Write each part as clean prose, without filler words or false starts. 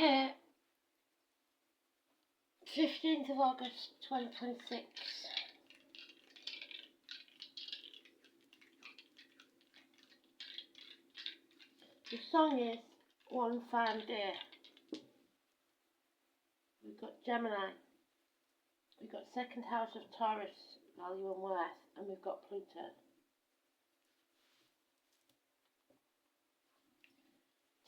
Okay, 15th of August 2026. The song is One Fine Day. We've got Gemini, we've got second house of Taurus, value and worth, and we've got Pluto.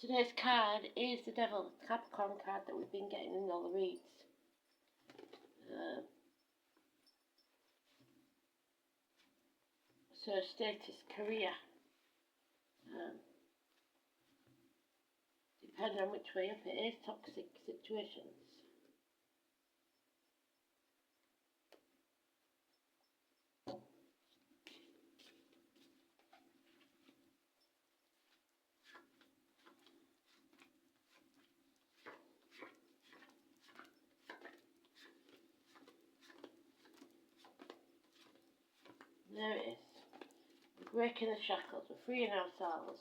Today's card is the Devil, the Capricorn card that we've been getting in all the reads. So status, career. Depending on which way up it is, toxic situations. There it is. We're breaking the shackles, we're freeing ourselves.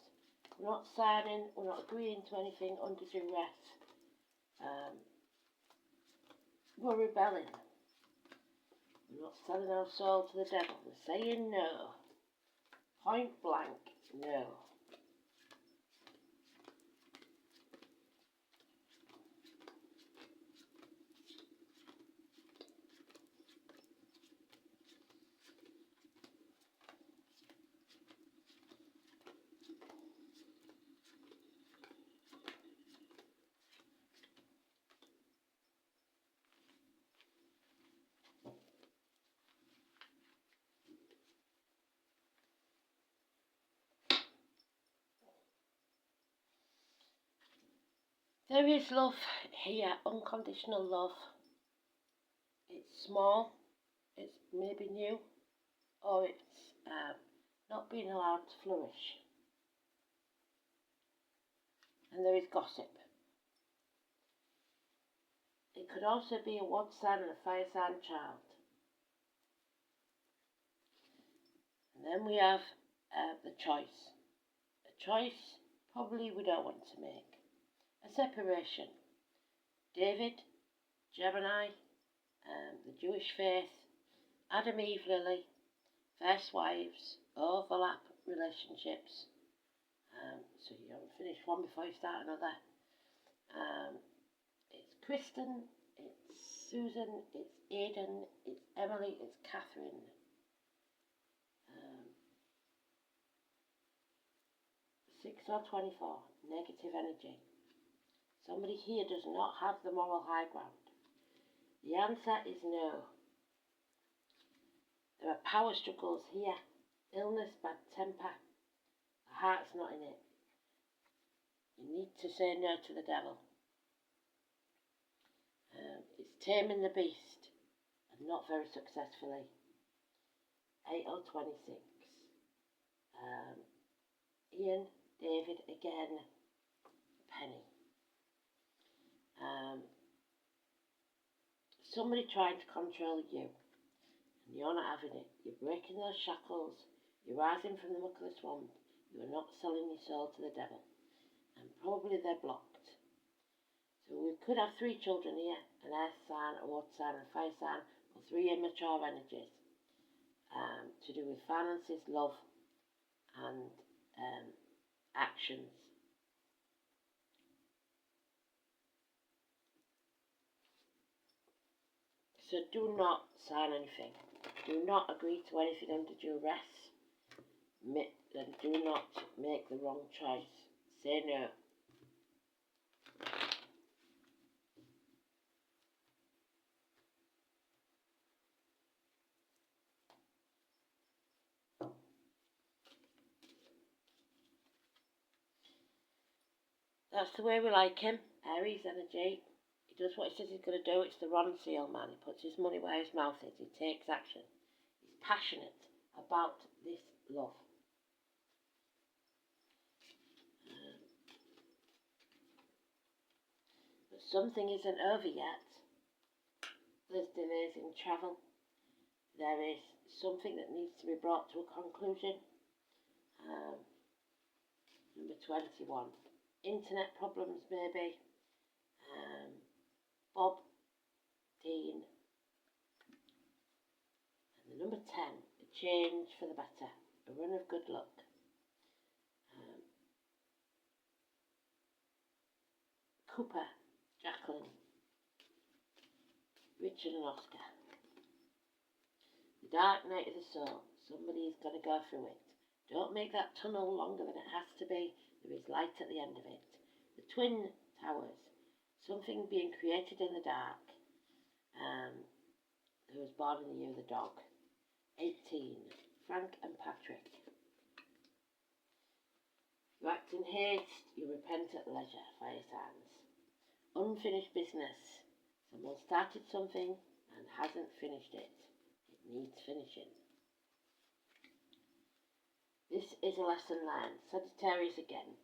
We're not signing, we're not agreeing to anything under duress. We're rebelling. We're not selling our soul to the devil. We're saying no. Point blank, no. There is love here, unconditional love. It's small, it's maybe new, or it's not being allowed to flourish. And there is gossip. It could also be a water sign and a fire sign child. And then we have the choice. A choice probably we don't want to make. A separation. David, Gemini, the Jewish faith, Adam, Eve, Lily, first wives, overlap relationships. So you don't finish one before you start another. It's Kristen, it's Susan, it's Aidan, it's Emily, it's Catherine. 6 or 24, negative energy. Somebody here does not have the moral high ground. The answer is no. There are power struggles here. Illness, bad temper. The heart's not in it. You need to say no to the devil. It's taming the beast, and not very successfully. 8 or 26. Ian, David again, Penny. Somebody trying to control you, and you're not having it. You're breaking those shackles, you're rising from the muck of the swamp, you are not selling your soul to the devil, and probably they're blocked. So we could have 3 children here, an earth sign, a water sign, and a fire sign, or 3 immature energies, to do with finances, love, and actions. So do not sign anything. Do not agree to anything under duress. And do not make the wrong choice. Say no. That's the way we like him. Aries energy. He does what he says he's going to do. It's the Ron Seal man. He puts his money where his mouth is. He takes action. He's passionate about this love. But something isn't over yet. There's delays in travel. There is something that needs to be brought to a conclusion. Number 21. Internet problems maybe. Bob, Dean, and the number 10, a change for the better, a run of good luck. Cooper, Jacqueline, Richard and Oscar. The dark night of the soul, somebody's got to go through it. Don't make that tunnel longer than it has to be. There is light at the end of it. The Twin Towers, something being created in the dark. Who was born in the year of the dog. 18, Frank and Patrick. You act in haste, you repent at leisure, Fire Signs. Unfinished business. Someone started something and hasn't finished it. It needs finishing. This is a lesson learned. Sagittarius again.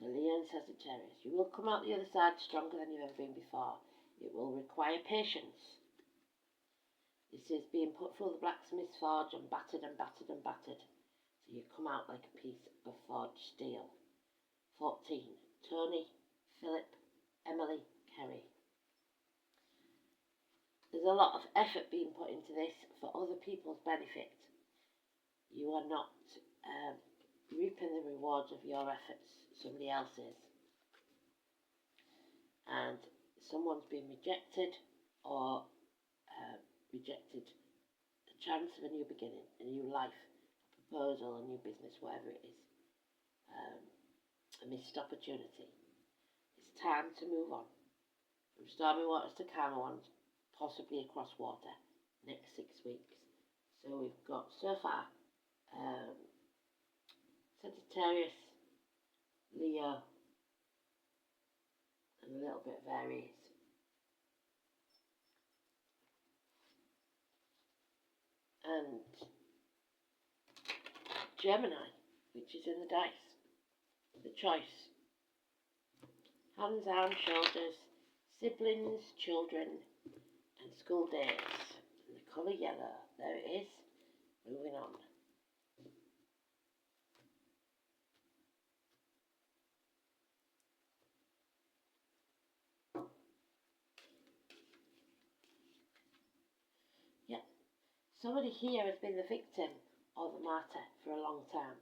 So Leo and Sagittarius. You will come out the other side stronger than you've ever been before. It will require patience. This is being put through the blacksmith's forge and battered and battered and battered. So you come out like a piece of forged steel. 14. Tony, Philip, Emily, Kerry. There's a lot of effort being put into this for other people's benefit. You are not reaping the rewards of your efforts. Somebody else is. And someone's been rejected or rejected a chance of a new beginning, a new life, a proposal, a new business, whatever it is. A missed opportunity. It's time to move on. From stormy waters to calmer ones, possibly across water, next 6 weeks. So we've got so far Sagittarius, Leo, and a little bit of Aries. And Gemini, which is in the dice. The choice. Hands, arms, shoulders, siblings, children, and school days. And the colour yellow. There it is. Moving on. Yeah. Somebody here has been the victim or the martyr for a long time.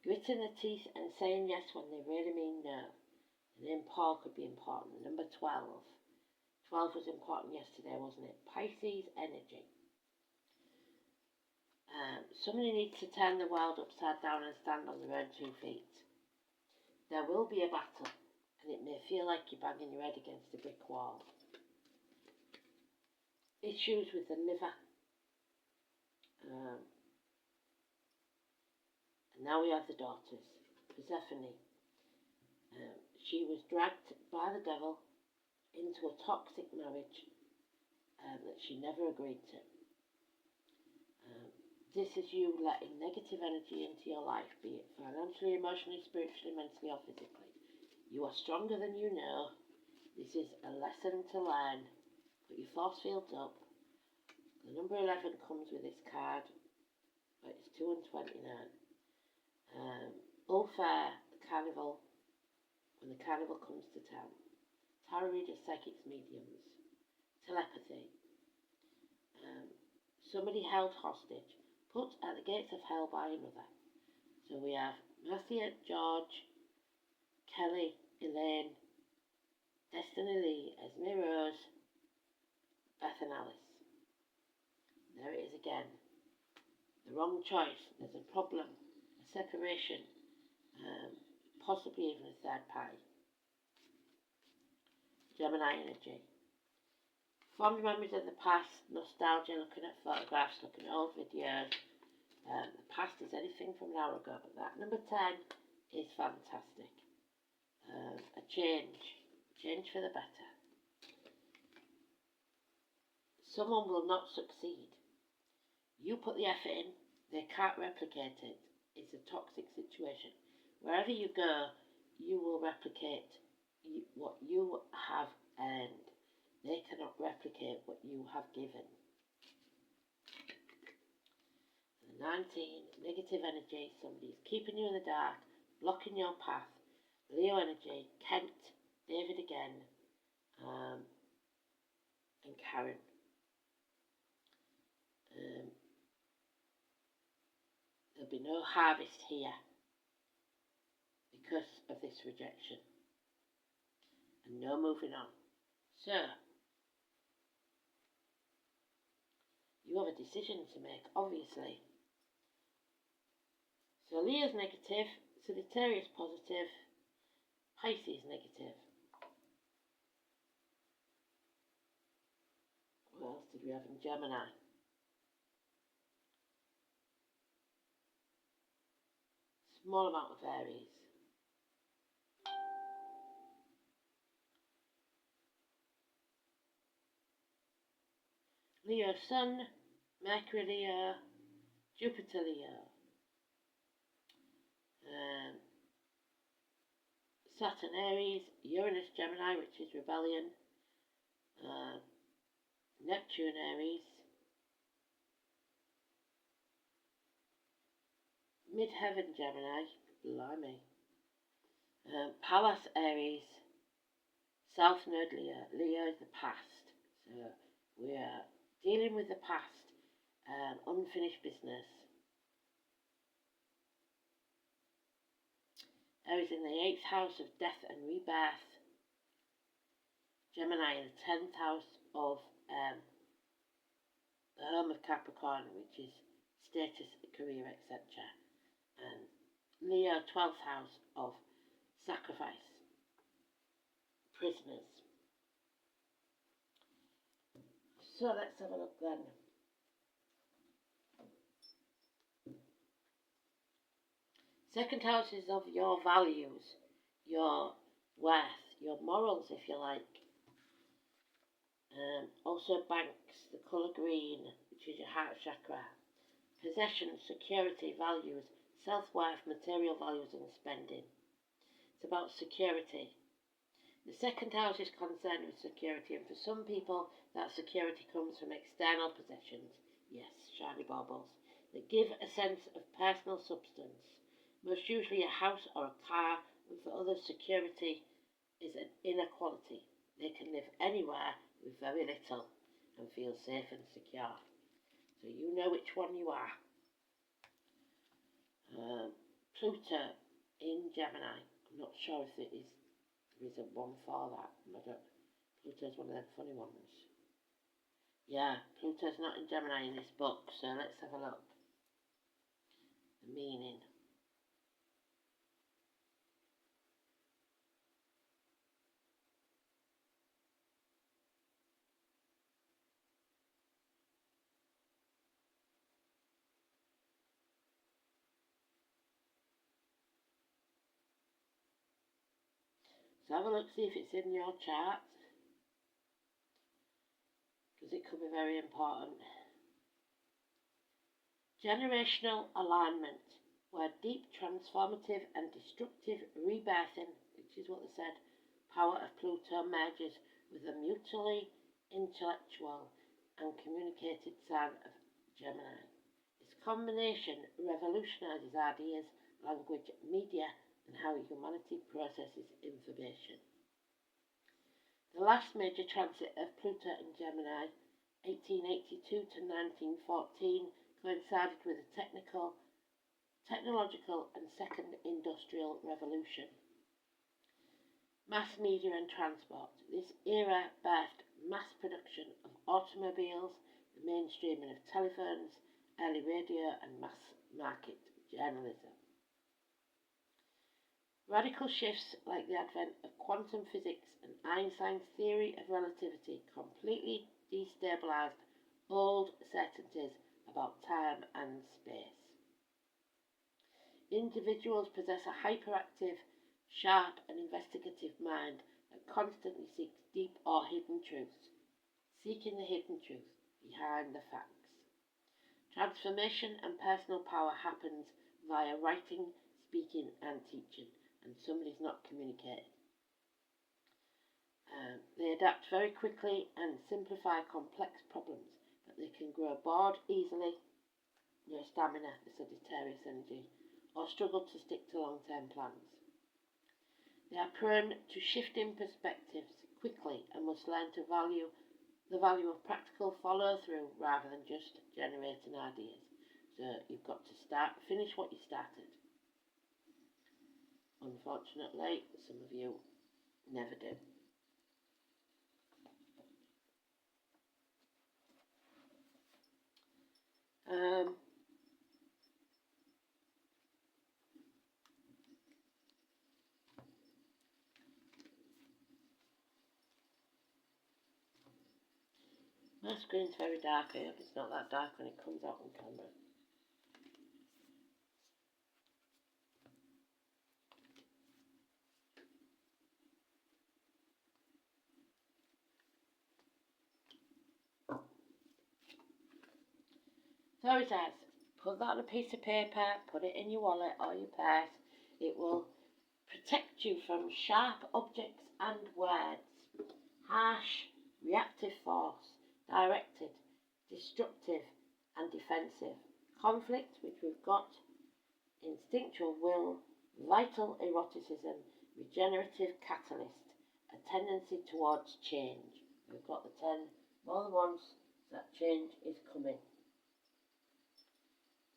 Gritting their teeth and saying yes when they really mean no. The name Paul could be important. Number 12. 12 was important yesterday, wasn't it? Pisces energy. Somebody needs to turn the world upside down and stand on their own 2 feet. There will be a battle, and it may feel like you're banging your head against a brick wall. Issues with the liver. And now we have the daughters. Persephone. She was dragged by the devil into a toxic marriage that she never agreed to. This is you letting negative energy into your life, be it financially, emotionally, spiritually, mentally, or physically. You are stronger than you know. This is a lesson to learn. Put your force fields up. The number 11 comes with this card, but it's 2 and 29. All fair, the carnival, when the carnival comes to town. Tarot readers, psychics, mediums. Telepathy. Somebody held hostage, put at the gates of hell by another. So we have Marcia, George, Kelly, Elaine, Destiny Lee, Esme Rose, Beth and Alice. There it is again. The wrong choice. There's a problem, a separation, possibly even a third party. Gemini energy. Fond memories of the past, nostalgia, looking at photographs, looking at old videos. The past is anything from an hour ago, but that number 10 is fantastic. A change for the better. Someone will not succeed. You put the effort in, they can't replicate it. It's a toxic situation. Wherever you go, you will replicate what you have earned. They cannot replicate what you have given. 19, negative energy. Somebody's keeping you in the dark, blocking your path. Leo energy, Kent, David again, and Karen. There'll be no harvest here because of this rejection, and no moving on. So, you have a decision to make, obviously. So Leo's negative, Sagittarius positive, Pisces negative. What else did we have in Gemini? Small amount of Aries. Leo Sun, Mercury Leo, Jupiter Leo. Saturn Aries, Uranus Gemini, which is rebellion, Neptune Aries, Midheaven Gemini, blimey, Pallas Aries, South Node Leo. Leo is the past, so we are dealing with the past and unfinished business. Aries in the 8th house of death and rebirth. Gemini in the 10th house of the home of Capricorn, which is status, career, etc. And Leo, 12th house of sacrifice, prisoners. So let's have a look then. Second house is of your values, your worth, your morals, if you like. Also banks, the colour green, which is your heart chakra. Possessions, security, values, self-worth, material values and spending. It's about security. The second house is concerned with security, and for some people that security comes from external possessions. Yes, shiny baubles. That give a sense of personal substance. Most usually a house or a car, and for others security is an inner quality. They can live anywhere with very little and feel safe and secure. So you know which one you are. Pluto in Gemini. I'm not sure if there is a one for that. Pluto's one of them funny ones. Yeah, Pluto's not in Gemini in this book, so let's have a look. The meaning. So have a look, see if it's in your chart, because it could be very important. Generational alignment, where deep transformative and destructive rebirthing, which is what they said, power of Pluto merges with the mutually intellectual and communicated sign of Gemini. This combination revolutionises ideas, language, media, and how humanity processes information. The last major transit of Pluto in Gemini, 1882 to 1914, coincided with the technological and second industrial revolution. Mass media and transport. This era birthed mass production of automobiles, the mainstreaming of telephones, early radio and mass market journalism. Radical shifts like the advent of quantum physics and Einstein's theory of relativity completely destabilized old certainties about time and space. Individuals possess a hyperactive, sharp and investigative mind that constantly seeks deep or hidden truths, seeking the hidden truth behind the facts. Transformation and personal power happens via writing, speaking and teaching, and somebody's not communicating. They adapt very quickly and simplify complex problems, but they can grow bored easily, no stamina, the Sagittarius energy, or struggle to stick to long-term plans. They are prone to shifting perspectives quickly and must learn to value the value of practical follow-through rather than just generating ideas. So you've got to finish what you started. Unfortunately, some of you never do. My screen's very dark. I hope it's not that dark when it comes out on camera. So it says, put that on a piece of paper, put it in your wallet or your purse. It will protect you from sharp objects and words. Harsh, reactive force, directed, destructive and defensive. Conflict, which we've got, instinctual will, vital eroticism, regenerative catalyst, a tendency towards change. We've got the 10 more than once that change is coming.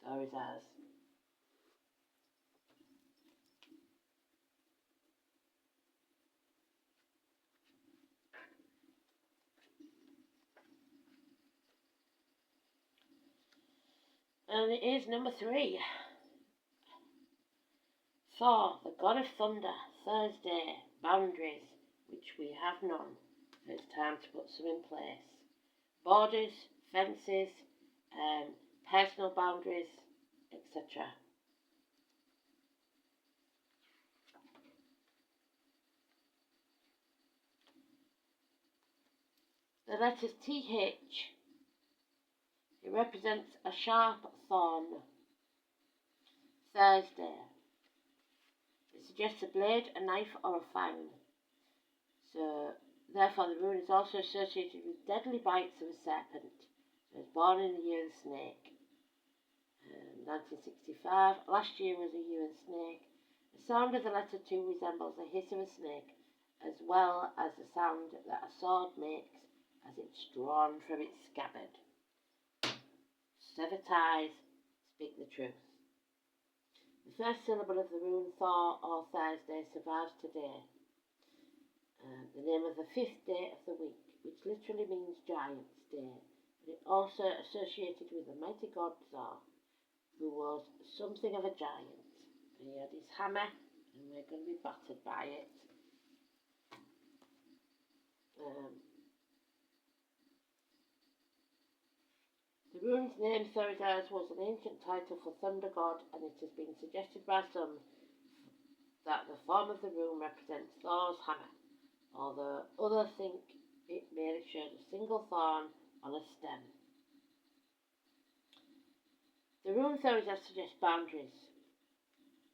There is ours. And it is number 3. Thor, the god of thunder, Thursday, boundaries, which we have none. So it's time to put some in place. Borders, fences, personal boundaries, etc. The letters TH, it represents a sharp thorn. Thursday, it suggests a blade, a knife or a fang. So, therefore the rune is also associated with deadly bites of a serpent. So it was born in the year of the snake. 1965, last year was the year of the snake. The sound of the letter 2 resembles the hiss of a snake, as well as the sound that a sword makes as it's drawn from its scabbard. Sever ties, speak the truth. The first syllable of the rune Thor or Thursday survives today. The name of the 5th day of the week, which literally means Giant's Day, but it also associated with the mighty god Thor, who was something of a giant. And he had his hammer, and we're going to be battered by it. The rune's name, Thoridaz, was an ancient title for thunder god, and it has been suggested by some that the form of the rune represents Thor's hammer, although others think it merely showed a single thorn on a stem. The rune Thoridaz suggests boundaries,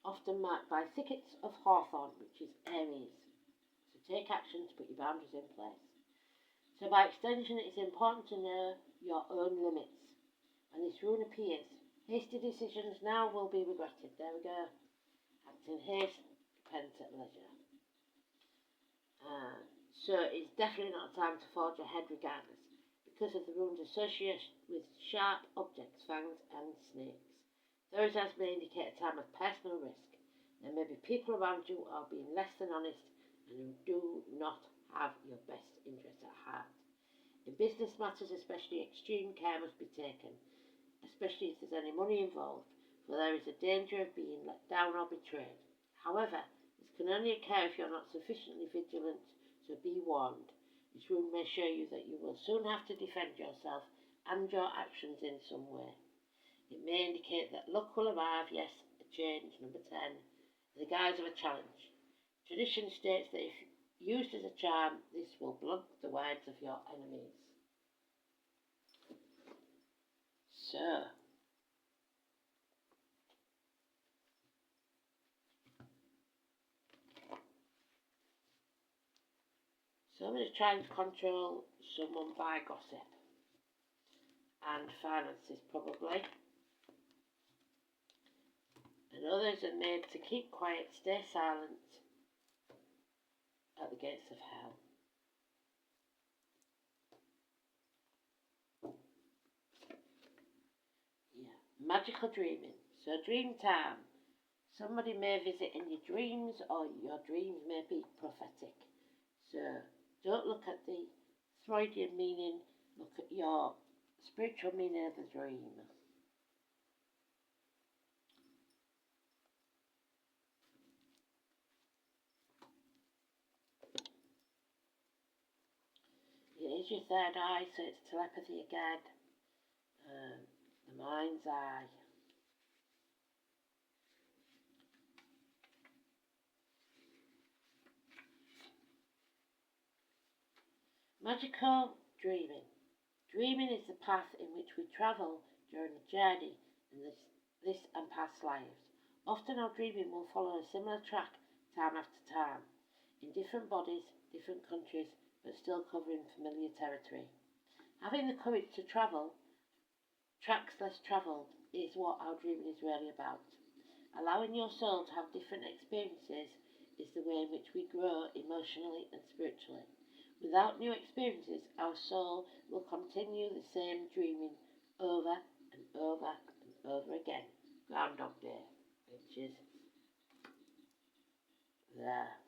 often marked by thickets of hawthorn, which is Aries. So take action to put your boundaries in place. So by extension, it is important to know your own limits. When this rune appears, hasty decisions now will be regretted. There we go. Act in haste, repent at leisure. So it's definitely not a time to forge ahead regardless, because of the rune's association with sharp objects, fangs and snakes. Thoridaz may indicate a time of personal risk. There may be people around you who are being less than honest and who do not have your best interests at heart. In business matters especially, extreme care must be taken, especially if there's any money involved, for there is a danger of being let down or betrayed. However, this can only occur if you're not sufficiently vigilant, so be warned. This rune may show you that you will soon have to defend yourself and your actions in some way. It may indicate that luck will arrive, yes, a change, number 10, in the guise of a challenge. Tradition states that if used as a charm, this will blunt the words of your enemies. So, somebody is trying to control someone by gossip and finances probably. And others are made to keep quiet, stay silent, at the gates of hell. Yeah. Magical dreaming. So dream time. Somebody may visit in your dreams, or your dreams may be prophetic. So don't look at the Freudian meaning, look at your spiritual meaning of the dream. It is your third eye, so it's telepathy again. The mind's eye. Magical dreaming. Dreaming is the path in which we travel during the journey in this and past lives. Often our dreaming will follow a similar track time after time, in different bodies, different countries, but still covering familiar territory. Having the courage to travel tracks less travelled is what our dreaming is really about. Allowing your soul to have different experiences is the way in which we grow emotionally and spiritually. Without new experiences, our soul will continue the same dreaming over and over and over again. Groundhog Day, bitches. There.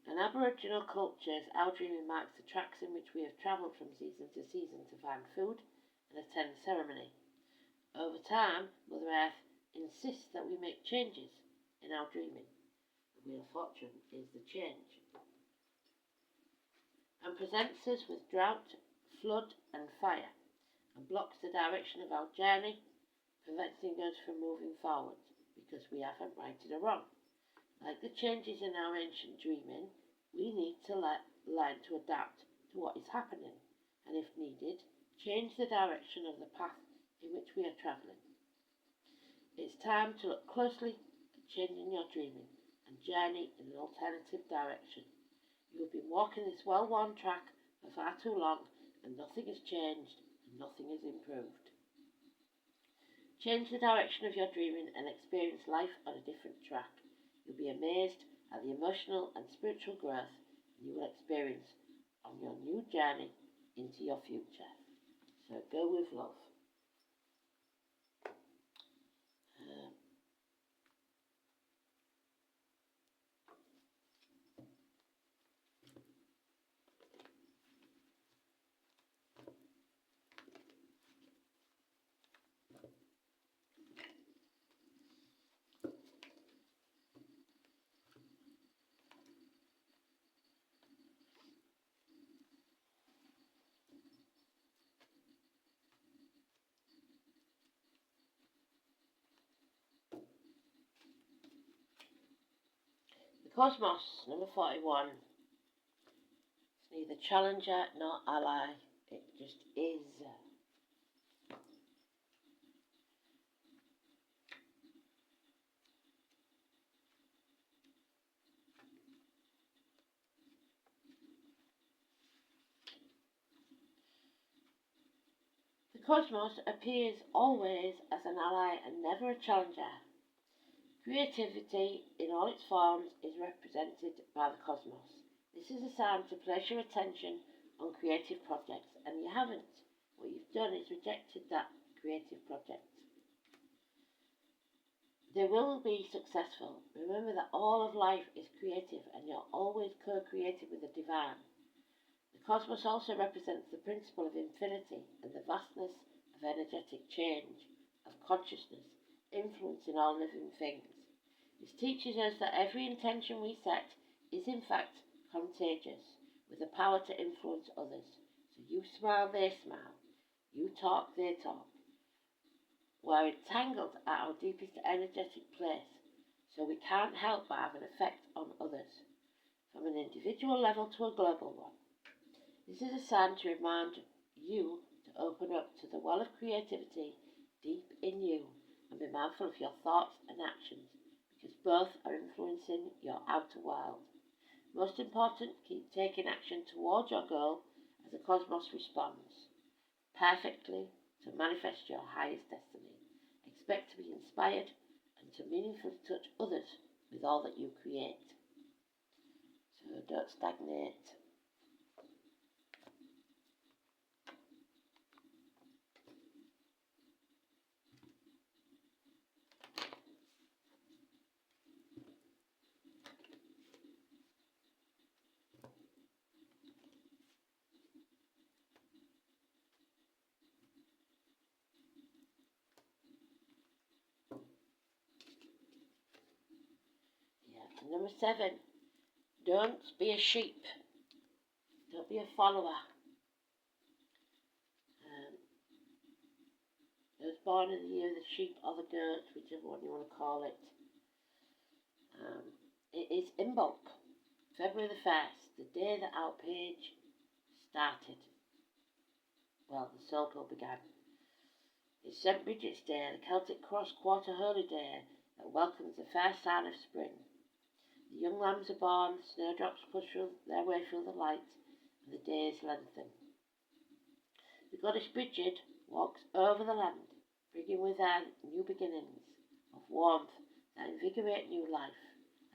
In Aboriginal cultures, our dreaming marks the tracks in which we have travelled from season to season to find food and attend ceremony. Over time, Mother Earth insists that we make changes in our dreaming. The Wheel of Fortune is the change. And presents us with drought, flood and fire, and blocks the direction of our journey, preventing us from moving forward, because we haven't righted a wrong. Like the changes in our ancient dreaming, we need to learn to adapt to what is happening, and if needed, change the direction of the path in which we are travelling. It's time to look closely at changing your dreaming and journey in an alternative direction. You have been walking this well-worn track for far too long, and nothing has changed and nothing has improved. Change the direction of your dreaming and experience life on a different track. You'll be amazed at the emotional and spiritual growth you will experience on your new journey into your future. So go with love. The Cosmos, number 41. It's neither challenger nor ally, it just is. The Cosmos appears always as an ally and never a challenger. Creativity in all its forms is represented by the Cosmos. This is a sign to place your attention on creative projects, and you haven't. What you've done is rejected that creative project. They will be successful. Remember that all of life is creative and you're always co-creative with the divine. The cosmos also represents the principle of infinity and the vastness of energetic change, of consciousness, influencing all living things. This teaches us that every intention we set is in fact contagious, with the power to influence others. So you smile, they smile. You talk, they talk. We're entangled at our deepest energetic place, so we can't help but have an effect on others, from an individual level to a global one. This is a sign to remind you to open up to the well of creativity deep in you and be mindful of your thoughts and actions, because both are influencing your outer world. Most important, keep taking action towards your goal as the cosmos responds perfectly to manifest your highest destiny. Expect to be inspired and to meaningfully touch others with all that you create. So don't stagnate. Yeah. Number 7, don't be a sheep. Don't be a follower. I was born in the year of the sheep or the goat, whichever one you want to call it. It is Imbolc, February the 1st, the day that our page started. Well, the circle began. It's St. Bridget's Day, the Celtic Cross Quarter Holy Day that welcomes the first sign of spring. The young lambs are born, the snowdrops push their way through the light, and the days lengthen. The goddess Bridget walks over the land, bringing with her new beginnings of warmth that invigorate new life.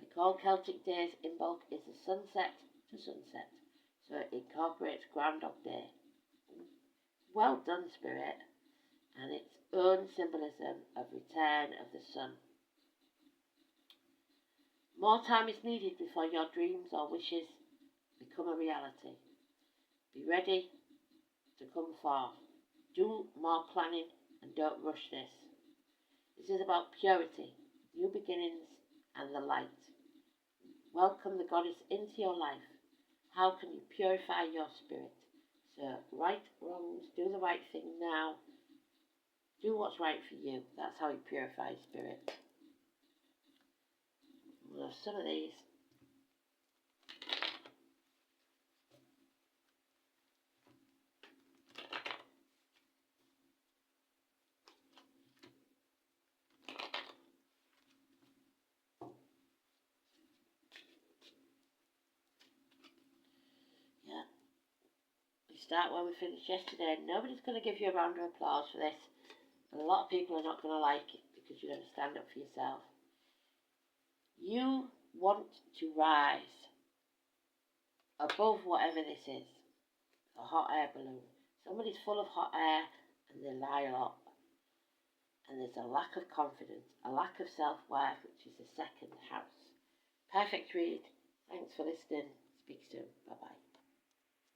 Like all Celtic days, Imbolc is the sunset to sunset, so it incorporates Groundhog Day. Well done, Spirit, and its own symbolism of return of the sun. More time is needed before your dreams or wishes become a reality. Be ready to come forth. Do more planning and don't rush this. This is about purity, new beginnings, and the light. Welcome the goddess into your life. How can you purify your spirit? So, right wrongs, do the right thing now. Do what's right for you. That's how you purify spirit. We'll have some of these. Yeah. We start where we finished yesterday. Nobody's going to give you a round of applause for this. And a lot of people are not going to like it because you're going to stand up for yourself. You want to rise above whatever this is. A hot air balloon. Somebody's full of hot air and they lie up. And there's a lack of confidence, a lack of self-worth, which is the second house. Perfect read. Thanks for listening. Speak soon. Bye-bye.